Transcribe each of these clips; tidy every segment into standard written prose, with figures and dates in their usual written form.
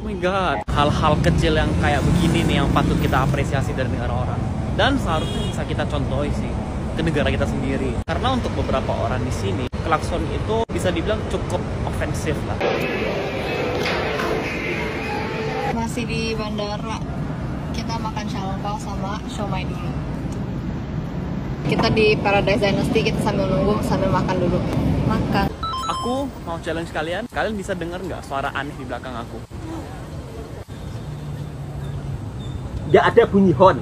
Oh my god, hal-hal kecil yang kayak begini nih yang patut kita apresiasi dari negara orang. Dan seharusnya bisa kita contohi sih ke negara kita sendiri. Karena untuk beberapa orang di sini, klakson itu bisa dibilang cukup ofensif lah. Masih di bandara, kita makan xiaolongbao sama siomay dulu. Kita di Paradise Dynasty, kita sambil nunggu sambil makan dulu. Makan. Aku mau challenge kalian bisa dengar nggak suara aneh di belakang aku? Nggak ada bunyi horn.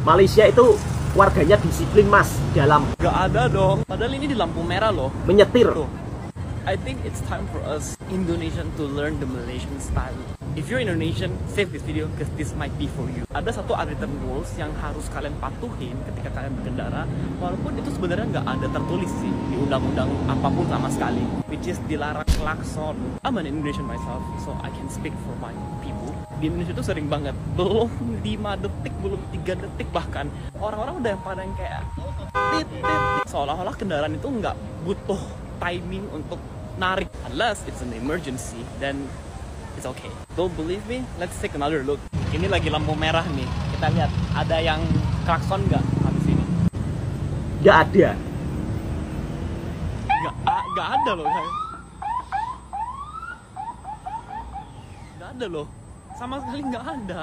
Malaysia itu warganya disiplin mas dalam Nggak ada dong, padahal ini di lampu merah loh. menyetir. Tuh. I think it's time for us Indonesian to learn the Malaysian style. If you're Indonesian, save this video because this might be for you. Ada satu unwritten rules yang harus kalian patuhin ketika kalian berkendara, walaupun itu sebenarnya nggak ada tertulis sih di undang-undang apapun sama sekali, which is dilarang klakson. I'm an Indonesian myself, so I can speak for my people. Di Indonesia itu sering banget, belum 5 detik, belum 3 detik bahkan, orang-orang udah pada yang kayak tit, tit, tit. Seolah-olah kendaraan itu nggak butuh timing untuk narik, unless it's an emergency, then it's okay. Don't believe me? Let's take another look. Ini lagi lampu merah nih. Kita lihat ada yang klakson nggak habis ini? Nggak ada. Nggak ada loh. Nggak ada loh. Sama sekali nggak ada.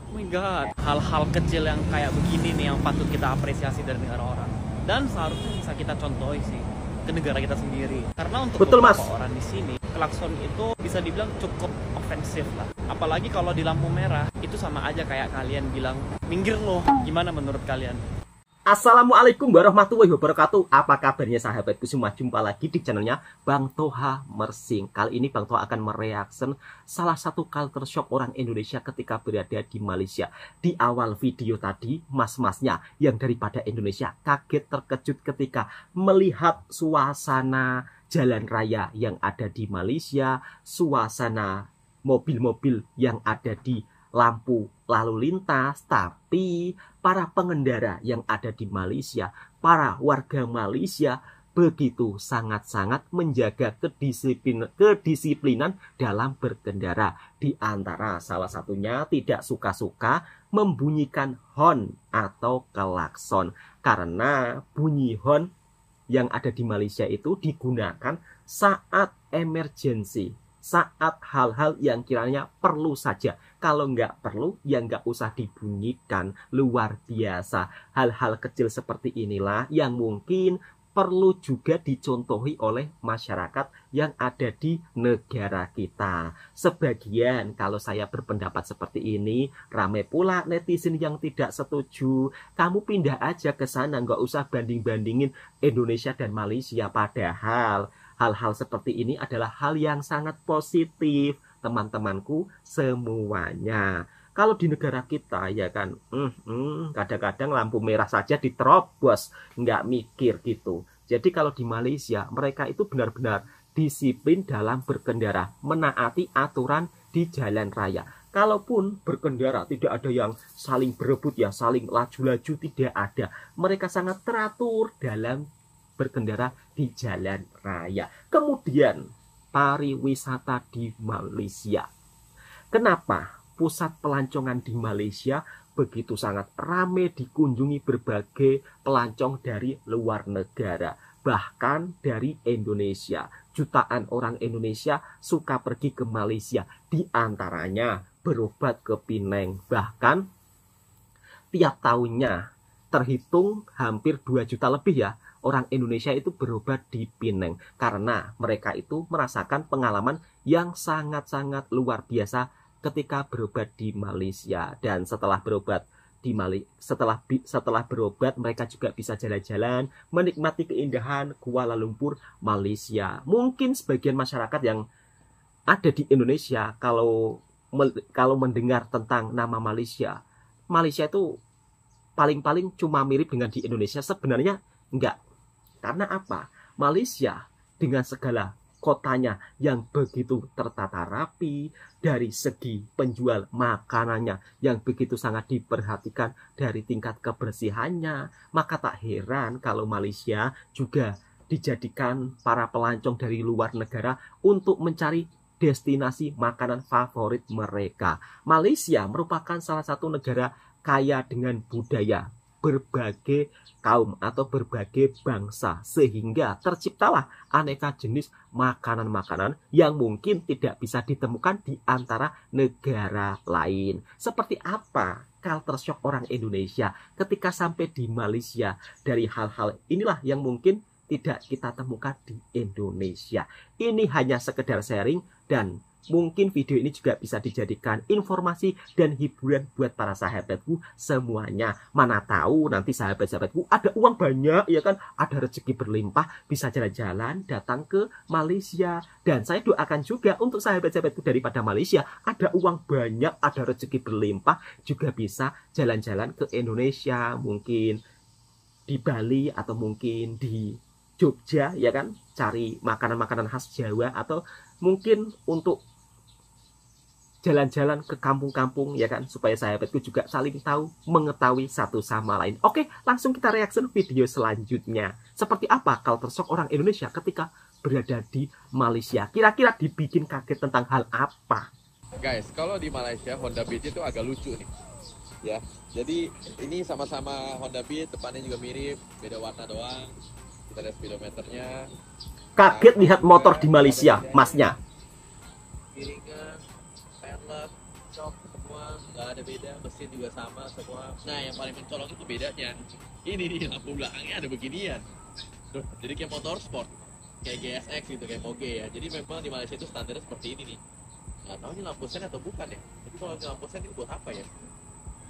Oh my god. Hal-hal kecil yang kayak begini nih yang patut kita apresiasi dari negara orang. Dan seharusnya bisa kita contohi sih ke negara kita sendiri. Karena untuk Betul, beberapa Mas. orang di sini, klakson itu bisa dibilang cukup ofensif lah. Apalagi kalau di lampu merah, itu sama aja kayak kalian bilang, minggir loh. Gimana menurut kalian? Assalamualaikum warahmatullahi wabarakatuh. Apa kabarnya sahabatku semua? Jumpa lagi di channelnya Bang Toha Mersing. Kali ini Bang Toha akan mereaction salah satu culture shock orang Indonesia ketika berada di Malaysia. Di awal video tadi, mas-masnya yang daripada Indonesia kaget terkejut ketika melihat suasana jalan raya yang ada di Malaysia, suasana mobil-mobil yang ada di lampu lalu lintas, tapi para pengendara yang ada di Malaysia, para warga Malaysia begitu sangat-sangat menjaga kedisiplinan dalam berkendara. Di antara salah satunya tidak suka-suka membunyikan horn atau klakson, karena bunyi horn yang ada di Malaysia itu digunakan saat emergency, saat hal-hal yang kiranya perlu saja. Kalau nggak perlu, ya nggak usah dibunyikan. Luar biasa. Hal-hal kecil seperti inilah yang mungkin perlu juga dicontohi oleh masyarakat yang ada di negara kita. Sebagian kalau saya berpendapat seperti ini, ramai pula netizen yang tidak setuju. Kamu pindah aja ke sana, nggak usah banding-bandingin Indonesia dan Malaysia. Padahal hal-hal seperti ini adalah hal yang sangat positif, teman-temanku semuanya. Kalau di negara kita ya kan, kadang-kadang lampu merah saja diterobos, nggak mikir gitu. Jadi kalau di Malaysia, mereka itu benar-benar disiplin dalam berkendara, menaati aturan di jalan raya. Kalaupun berkendara tidak ada yang saling berebut ya, saling laju-laju, tidak ada. Mereka sangat teratur dalam berkendara di jalan raya. Kemudian pariwisata di Malaysia. Kenapa pusat pelancongan di Malaysia begitu sangat ramai dikunjungi berbagai pelancong dari luar negara, bahkan dari Indonesia? Jutaan orang Indonesia suka pergi ke Malaysia, di antaranya berobat ke Penang. Bahkan tiap tahunnya terhitung hampir 2 juta lebih ya orang Indonesia itu berobat di Penang, karena mereka itu merasakan pengalaman yang sangat-sangat luar biasa ketika berobat di Malaysia. Dan setelah berobat di setelah berobat, mereka juga bisa jalan-jalan menikmati keindahan Kuala Lumpur, Malaysia. Mungkin sebagian masyarakat yang ada di Indonesia kalau mendengar tentang nama Malaysia itu paling-paling cuma mirip dengan di Indonesia. Sebenarnya enggak. Karena apa? Malaysia dengan segala kotanya yang begitu tertata rapi, dari segi penjual makanannya yang begitu sangat diperhatikan dari tingkat kebersihannya, maka tak heran kalau Malaysia juga dijadikan para pelancong dari luar negara untuk mencari destinasi makanan favorit mereka. Malaysia merupakan salah satu negara kaya dengan budaya berbagai kaum atau berbagai bangsa, sehingga terciptalah aneka jenis makanan-makanan yang mungkin tidak bisa ditemukan di antara negara lain. Seperti apa culture shock orang Indonesia ketika sampai di Malaysia? Dari hal-hal inilah yang mungkin tidak kita temukan di Indonesia. Ini hanya sekedar sharing, dan mungkin video ini juga bisa dijadikan informasi dan hiburan buat para sahabatku semuanya. Mana tahu nanti sahabat-sahabatku ada uang banyak, ya kan, ada rezeki berlimpah, bisa jalan-jalan datang ke Malaysia. Dan saya doakan juga untuk sahabat-sahabatku daripada Malaysia, ada uang banyak, ada rezeki berlimpah, juga bisa jalan-jalan ke Indonesia, mungkin di Bali atau mungkin di Jogja, ya kan, cari makanan-makanan khas Jawa, atau mungkin untuk jalan-jalan ke kampung-kampung, ya kan, supaya sahabatku juga saling tahu, mengetahui satu sama lain. Oke, langsung kita reaction video selanjutnya. Seperti apa culture shock orang Indonesia ketika berada di Malaysia? Kira-kira dibikin kaget tentang hal apa? Guys, kalau di Malaysia Honda Beat itu agak lucu nih. Ya, jadi ini sama-sama Honda Beat, depannya juga mirip, beda warna doang. Kita lihat speedometernya. Kaget lihat motor di Malaysia, masnya. Piringan, pelek, shock, semua nggak ada beda, mesin juga sama semua. Nah, yang paling mencolok itu bedanya. Ini nih, lampu belakangnya ada beginian. Tuh, jadi kayak motor sport, kayak GSX gitu, kayak Moge ya. Jadi memang di Malaysia itu standarnya seperti ini nih. Nggak tahu ini lampu sen atau bukan ya. Jadi kalau lampu sen ini buat apa ya?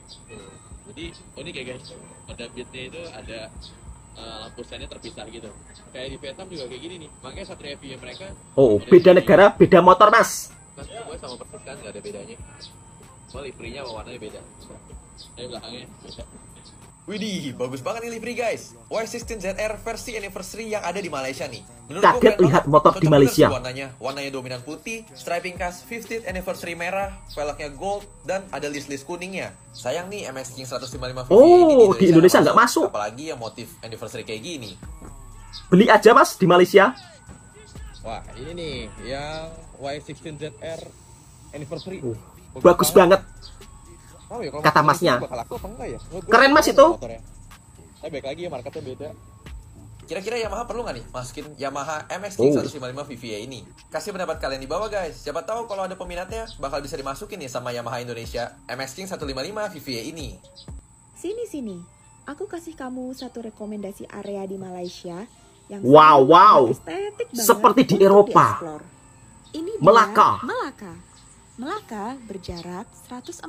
Tuh. Jadi, ini kayak guys, Honda Beat-nya itu ada lampu sennya terpisah gitu. Kayak di Vietnam juga kayak gini nih. Makanya Satria FE mereka. Oh, beda negara, beda motor, mas. Kan semuanya sama persis kan, nggak ada bedanya. Cuma liverynya warnanya beda. Ini belakangnya beda. Widih, bagus banget nih livery guys. Y16ZR versi anniversary yang ada di Malaysia nih. Kaget lihat motor di Malaysia. Warnanya dominan putih, striping khas 50th anniversary merah, velgnya gold, dan ada list-list kuningnya. Sayang nih MX King 155 VVA ini di Indonesia nggak masuk. Apalagi yang motif anniversary kayak gini. Beli aja mas di Malaysia. Wah, ini nih yang Y16ZR anniversary. Bagus banget. Oh, ya, Kata masnya. Ya? Keren mas itu. Tapi baik lagi ya, marketnya beda. Kira-kira Yamaha perlu nggak nih masukin Yamaha MX King 155 VVA ini? Kasih pendapat kalian di bawah guys. Siapa tahu kalau ada peminatnya bakal bisa dimasukin nih sama Yamaha Indonesia MX King 155 VVA ini. Sini. Aku kasih kamu satu rekomendasi area di Malaysia yang wow. estetik banget Seperti di Eropa. Ini dia Melaka. Melaka berjarak 145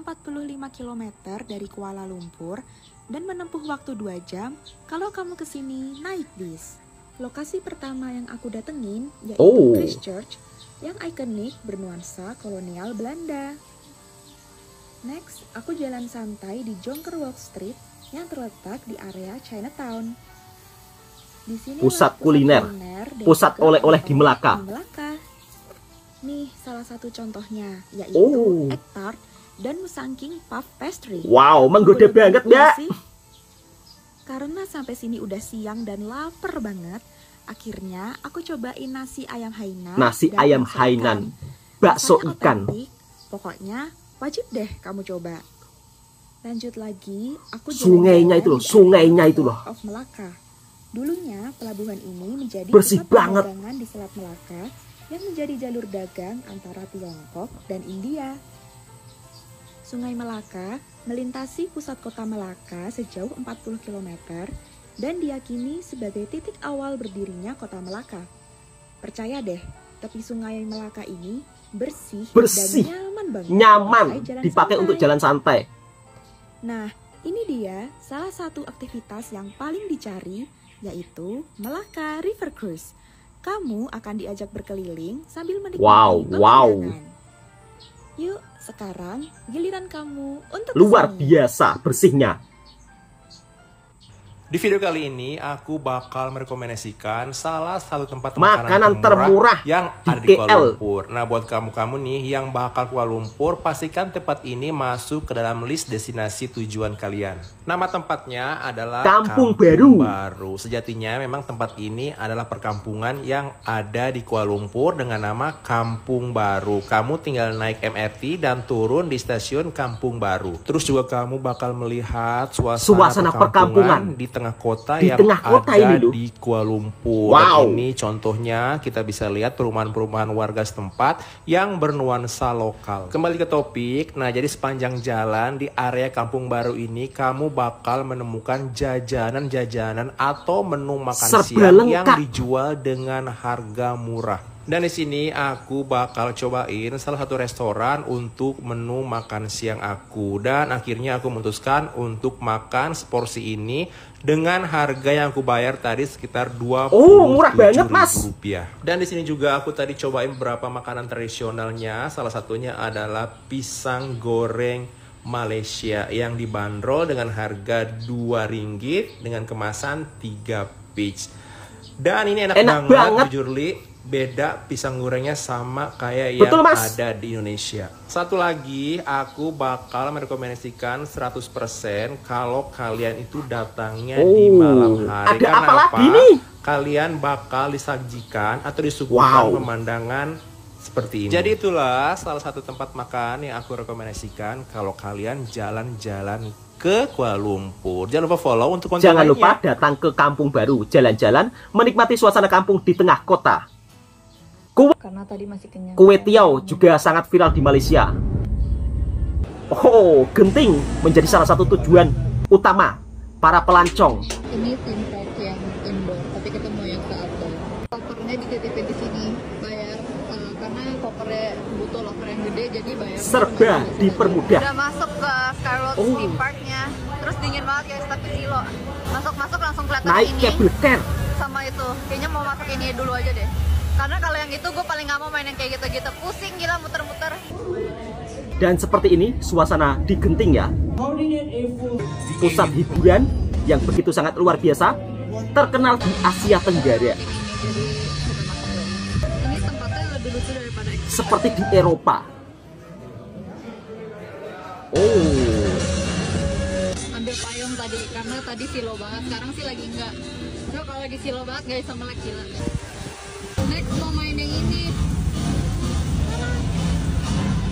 km dari Kuala Lumpur dan menempuh waktu 2 jam kalau kamu kesini naik bis. Lokasi pertama yang aku datengin yaitu Christchurch yang ikonik bernuansa kolonial Belanda. Next, aku jalan santai di Jonkerwalk Street yang terletak di area Chinatown. Di sini pusat kuliner, pusat oleh-oleh di Melaka. Nih salah satu contohnya, yaitu egg tart dan musangking puff pastry. Wow, menggoda banget mbak. Karena sampai sini udah siang dan lapar banget, akhirnya aku cobain nasi ayam Hainan. Nasi ayam Hainan, bakso ikan. Pokoknya wajib deh kamu coba. Lanjut lagi, aku sungainya itu loh, of Melaka. Dulunya pelabuhan ini menjadi bersih banget di Selat Melaka yang menjadi jalur dagang antara Tiongkok dan India. Sungai Melaka melintasi pusat kota Melaka sejauh 40 km dan diyakini sebagai titik awal berdirinya kota Melaka. Percaya deh, tepi sungai Melaka ini bersih dan nyaman banget. Nyaman dipakai untuk jalan santai. Nah, ini dia salah satu aktivitas yang paling dicari, yaitu Melaka River Cruise. Kamu akan diajak berkeliling sambil menikmati pemandangan. Yuk, sekarang giliran kamu untuk luar kesini. Biasa bersihnya. Di video kali ini aku bakal merekomendasikan salah satu tempat makanan termurah yang ada di Kuala Lumpur. Nah, buat kamu-kamu nih yang bakal Kuala Lumpur, pastikan tempat ini masuk ke dalam list destinasi tujuan kalian. Nama tempatnya adalah Kampung Baru. Sejatinya memang tempat ini adalah perkampungan yang ada di Kuala Lumpur dengan nama Kampung Baru. Kamu tinggal naik MRT dan turun di stasiun Kampung Baru. Terus juga kamu bakal melihat suasana perkampungan di tengah kota yang ada di Kuala Lumpur. Wow. Ini contohnya kita bisa lihat perumahan-perumahan warga setempat yang bernuansa lokal. Kembali ke topik, nah jadi sepanjang jalan di area Kampung Baru ini kamu bakal menemukan jajanan-jajanan atau menu makan siang yang dijual dengan harga murah. Dan di sini aku bakal cobain salah satu restoran untuk menu makan siang aku. Dan akhirnya aku memutuskan untuk makan seporsi ini dengan harga yang aku bayar tadi sekitar Rp27.000. Dan di sini juga aku tadi cobain beberapa makanan tradisionalnya. Salah satunya adalah pisang goreng Malaysia yang dibanderol dengan harga RM2 dengan kemasan 3 piece. Dan ini enak banget. Jujur Li, beda pisang gorengnya sama kayak yang ada di Indonesia. Satu lagi, aku bakal merekomendasikan 100% kalau kalian itu datangnya di malam hari. Karena apa? Kalian bakal disajikan atau disuguhkan pemandangan seperti ini. Jadi itulah salah satu tempat makan yang aku rekomendasikan kalau kalian jalan-jalan ke Kuala Lumpur. Jangan lupa follow untuk konten Jangan lupa datang ke Kampung Baru, jalan-jalan, menikmati suasana kampung di tengah kota. Karena tadi masih kenyang. Kue tiaw juga sangat viral di Malaysia. Oh, Genting menjadi salah satu tujuan utama para pelancong. Ini theme park yang indoor, tapi kita mau yang ke outdoor. Kopernya dititipin di sini, bayar karena kopernya butuh locker yang gede, jadi bayar. Serba dipermudah. Udah masuk ke Skyroad theme parknya, terus dingin banget guys, tapi kilo. Masuk langsung kelihatan naik ini. cable car. Sama itu, kayaknya mau masuk ini dulu aja deh. Karena kalau yang itu gue paling gak mau main yang kayak gitu-gitu. Pusing gila muter-muter. Dan seperti ini suasana di Genting ya. Pusat hiburan yang begitu sangat luar biasa, terkenal di Asia Tenggara. Ini tempatnya lebih lucu daripada seperti di Eropa. Oh. Ambil payung tadi, karena tadi silo banget. Sekarang sih lagi enggak. So kalau lagi silo banget gak bisa melek gila. Next mau main yang ini,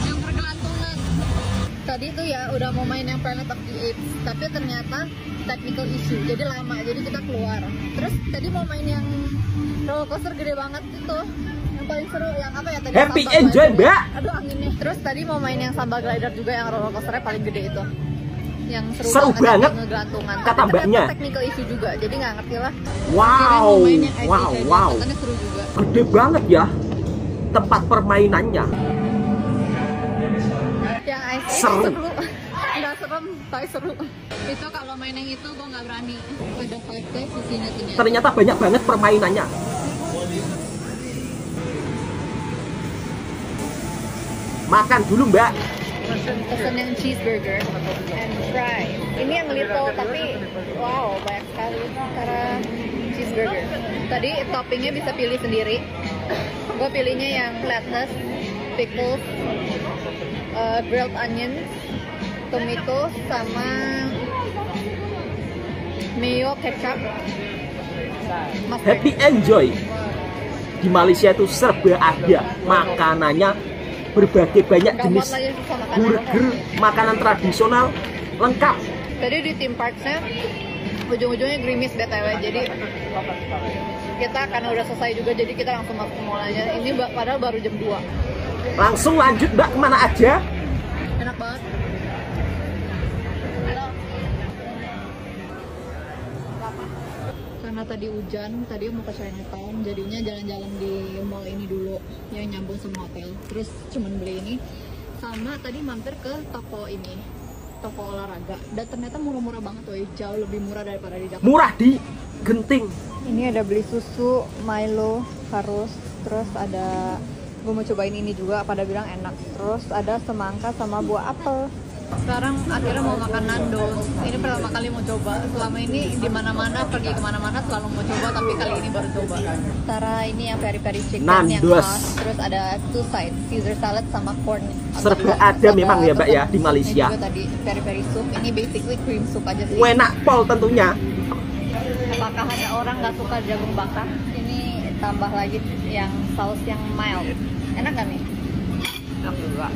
yang bergelantungan. Tadi tuh ya udah mau main yang Planet of the Apes, tapi ternyata technical issue, jadi lama, jadi kita keluar. Terus tadi mau main yang roller coaster gede banget itu, yang paling seru, yang apa ya tadi? Happy enjoy mbak. Aduh anginnya. Terus tadi mau main yang sambal glider juga, yang roller coasternya paling gede itu. Yang seru banget kata mbaknya. Technical issue juga, jadi nggak ngerti lah. Wow, wow, seru juga. Gede banget ya tempat permainannya. Yang ice seru. Nggak serem, tapi seru. Itu kalau main yang itu gue nggak berani. Ada 5 days di sini ternyata banyak banget permainannya. Makan dulu mbak. Pesan yang cheeseburger and fries. Ini yang little tapi wow banyak sekali cara cheeseburger. Tadi toppingnya bisa pilih sendiri. Gue pilihnya yang lettuce, pickles, grilled onions, tomato sama mayo, ketchup, mustard. Happy enjoy. Di Malaysia itu serba ada makanannya, berbagai banyak jenis burger, makanan tradisional lengkap. Tadi di theme parksnya ujung-ujungnya gerimis BTW, jadi kita karena udah selesai juga, jadi kita langsung masuk ke mall aja. Ini padahal baru jam 2. Langsung lanjut mbak, kemana aja? Enak banget. Karena tadi hujan, tadi mau ke Chinatown, jadinya jalan-jalan di mall ini dulu yang nyambung sama hotel. Terus cuman beli ini, sama tadi mampir ke toko ini, toko olahraga. Dan ternyata murah-murah banget tuh, jauh lebih murah daripada di Jakarta. Murah di Genting. Ini ada beli susu, Milo, harus. Terus ada, gue mau cobain ini juga, pada bilang enak. Terus ada semangka sama buah apel. Sekarang akhirnya mau makan Nando's. Ini pertama kali mau coba. Selama ini di mana-mana, pergi kemana-mana selalu mau coba, tapi kali ini baru coba. Tara ini yang peri-peri chicken yang Nando's. khas. Terus ada two sides, Caesar salad sama corn. Serba ada memang ya Mbak ya di Malaysia. Ini juga tadi peri-peri soup. Ini basically cream soup aja sih. Enak pol tentunya. Apakah ada orang nggak suka jagung bakar? Ini tambah lagi yang saus yang mild. Enak nggak nih? Enak juga.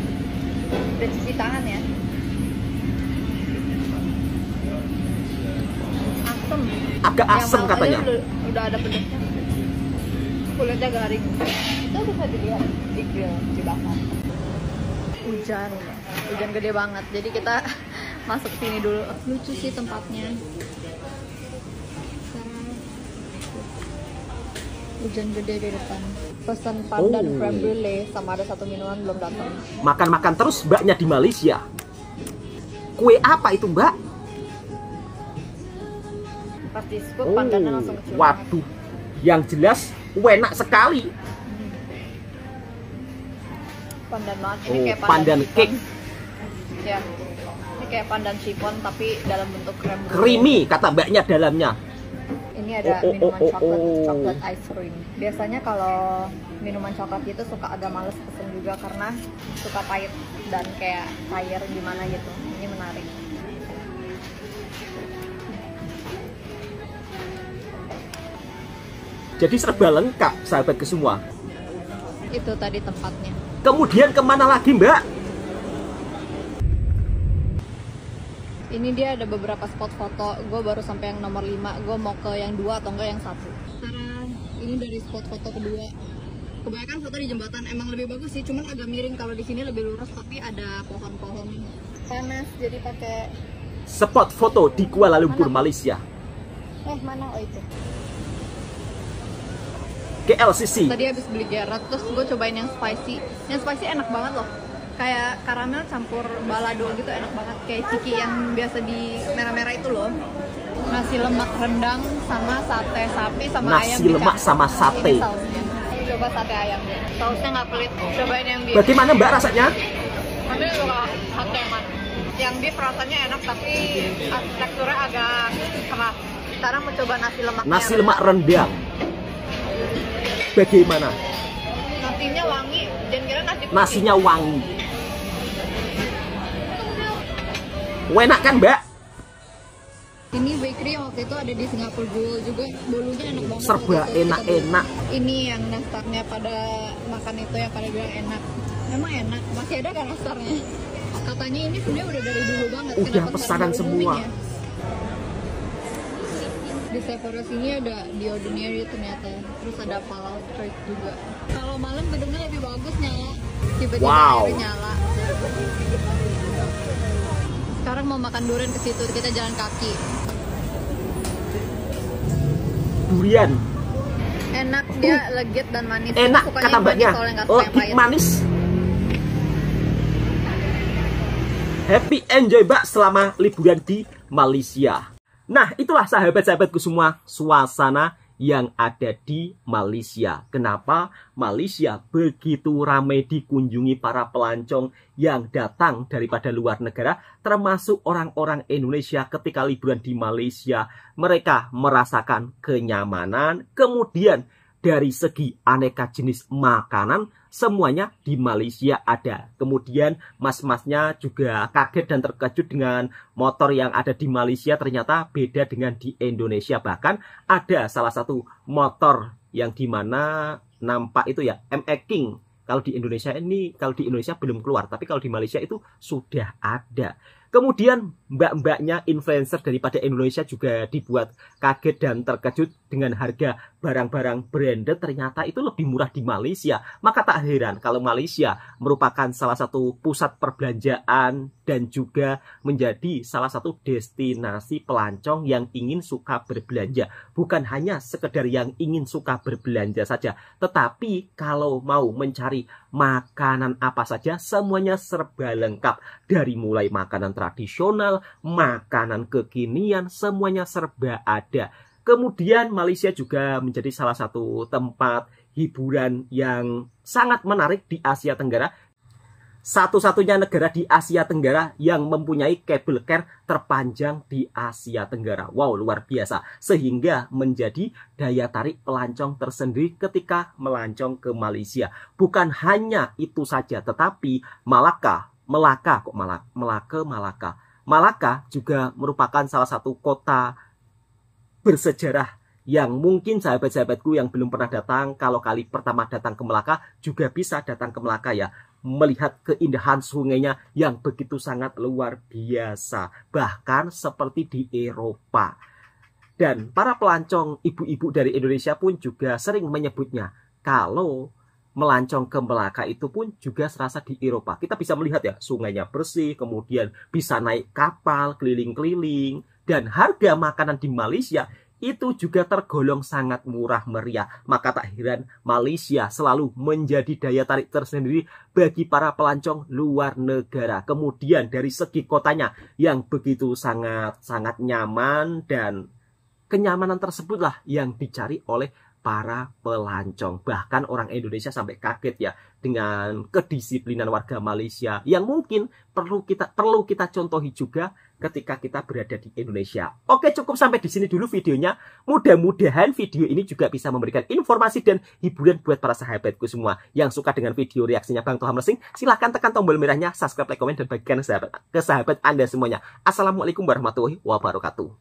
Udah cuci tangan ya. Asem. Agak Yang asem mild katanya. aja udah ada pedasnya. Kulitnya garing. Itu bisa dilihat di grill, dibakar. Hujan gede banget. Jadi kita masuk sini dulu. Lucu sih tempatnya. Hujan gede di depan. Pesan pandan creme brulee sama ada satu minuman belum datang. Makan-makan terus Mbaknya di Malaysia. Kue apa itu Mbak? Pas di scoop pandannya langsung kecium. Waduh, yang jelas enak sekali. Pandan banget. Ini kayak Pandan chiffon. cake. Ya. Ini kayak pandan chiffon tapi dalam bentuk creme brulee. Creamy kata Mbaknya dalamnya. Ini ada minuman coklat ice cream. Biasanya kalau minuman coklat itu suka agak males pesen juga karena suka pahit dan kayak cair gimana gitu. Ini menarik. Jadi serba lengkap sahabatku semua. Itu tadi tempatnya. Kemudian kemana lagi Mbak? Ini dia ada beberapa spot foto. Gue baru sampai yang nomor 5. Gue mau ke yang 2 atau enggak yang 1. Karena ini dari spot foto kedua. Kebanyakan foto di jembatan emang lebih bagus sih, cuman agak miring. Kalau di sini lebih lurus tapi ada pohon-pohon. Panas jadi pakai. Spot foto di Kuala Lumpur, Malaysia. Mana? Oh itu. KLCC. Tadi habis beli Gerard, terus gue cobain yang spicy. Yang spicy enak banget loh. Kayak karamel campur balado gitu, enak banget. Kayak ciki yang biasa di merah-merah itu loh. Nasi lemak rendang sama sate sapi sama ayam. Nasi lemak sama sate. Ini sausnya. Coba sate ayamnya. Sausnya nggak pelit. Cobain yang beef. Bagaimana Mbak rasanya? Tapi suka sate yang mana? Yang beef rasanya enak tapi teksturnya agak keras. Sekarang mau coba nasi lemak. Nasi lemak rendang. Bagaimana? Nasinya wangi. Jangan kira nasi putih. Nasinya wangi. Enak kan Mbak? Ini bakery yang waktu itu ada di Singapura Jewel juga, bolunya enak banget. Serba waktu itu enak-enak. Ini yang nastarnya pada makan itu yang pada bilang enak. Memang enak, masih ada kan nastarnya. Katanya ini sebenarnya udah dari dulu banget. Udah Kenapa pesanan sekarang baru semua. booming ya? Di Sephora sini ada The Ordinary ternyata. Terus ada Palal Street juga. Kalau malam gedungnya lebih bagus nyala. Tiba-tiba Wow. airnya nyala. Sekarang mau makan durian ke situ, kita jalan kaki. Durian. Enak, dia legit dan manis. Enak Sukanya kata yang Mbaknya. manis, soalnya nggak suka yang Legit pahit. manis. Happy enjoy Mbak selama liburan di Malaysia. Nah, itulah sahabat-sahabatku semua suasana yang ada di Malaysia. Kenapa Malaysia begitu ramai dikunjungi para pelancong yang datang daripada luar negara, termasuk orang-orang Indonesia ketika liburan di Malaysia. Mereka merasakan kenyamanan, kemudian dari segi aneka jenis makanan, semuanya di Malaysia ada. Kemudian mas-masnya juga kaget dan terkejut dengan motor yang ada di Malaysia ternyata beda dengan di Indonesia. Bahkan ada salah satu motor yang dimana nampak itu ya MX King. Kalau di Indonesia belum keluar, tapi kalau di Malaysia itu sudah ada. Kemudian mbak-mbaknya influencer daripada Indonesia juga dibuat kaget dan terkejut dengan harga barang-barang branded ternyata itu lebih murah di Malaysia. Maka tak heran kalau Malaysia merupakan salah satu pusat perbelanjaan dan juga menjadi salah satu destinasi pelancong yang ingin suka berbelanja. Bukan hanya sekedar yang ingin suka berbelanja saja, tetapi kalau mau mencari makanan apa saja, semuanya serba lengkap. Dari mulai makanan tradisional, makanan kekinian, semuanya serba ada. Kemudian Malaysia juga menjadi salah satu tempat hiburan yang sangat menarik di Asia Tenggara. satu-satunya negara di Asia Tenggara yang mempunyai kabel car terpanjang di Asia Tenggara. Wow, luar biasa. Sehingga menjadi daya tarik pelancong tersendiri ketika melancong ke Malaysia. Bukan hanya itu saja, tetapi Malaka juga merupakan salah satu kota bersejarah yang mungkin sahabat-sahabatku yang belum pernah datang, kalau kali pertama datang ke Melaka juga bisa datang ke Melaka ya. Melihat keindahan sungainya yang begitu sangat luar biasa, bahkan seperti di Eropa. Dan para pelancong ibu-ibu dari Indonesia pun juga sering menyebutnya kalau melancong ke Melaka itu pun juga serasa di Eropa. Kita bisa melihat ya, sungainya bersih, kemudian bisa naik kapal keliling-keliling, dan harga makanan di Malaysia itu juga tergolong sangat murah meriah. Maka tak heran Malaysia selalu menjadi daya tarik tersendiri bagi para pelancong luar negara. Kemudian dari segi kotanya yang begitu sangat nyaman, dan kenyamanan tersebutlah yang dicari oleh para pelancong. Bahkan orang Indonesia sampai kaget ya dengan kedisiplinan warga Malaysia yang mungkin perlu kita contohi juga ketika kita berada di Indonesia. Oke, cukup sampai di sini dulu videonya. Mudah-mudahan video ini juga bisa memberikan informasi dan hiburan buat para sahabatku semua. Yang suka dengan video reaksinya Bang Toha Mersing, silahkan tekan tombol merahnya, subscribe, like, komen, dan bagikan ke sahabat Anda semuanya. Assalamualaikum warahmatullahi wabarakatuh.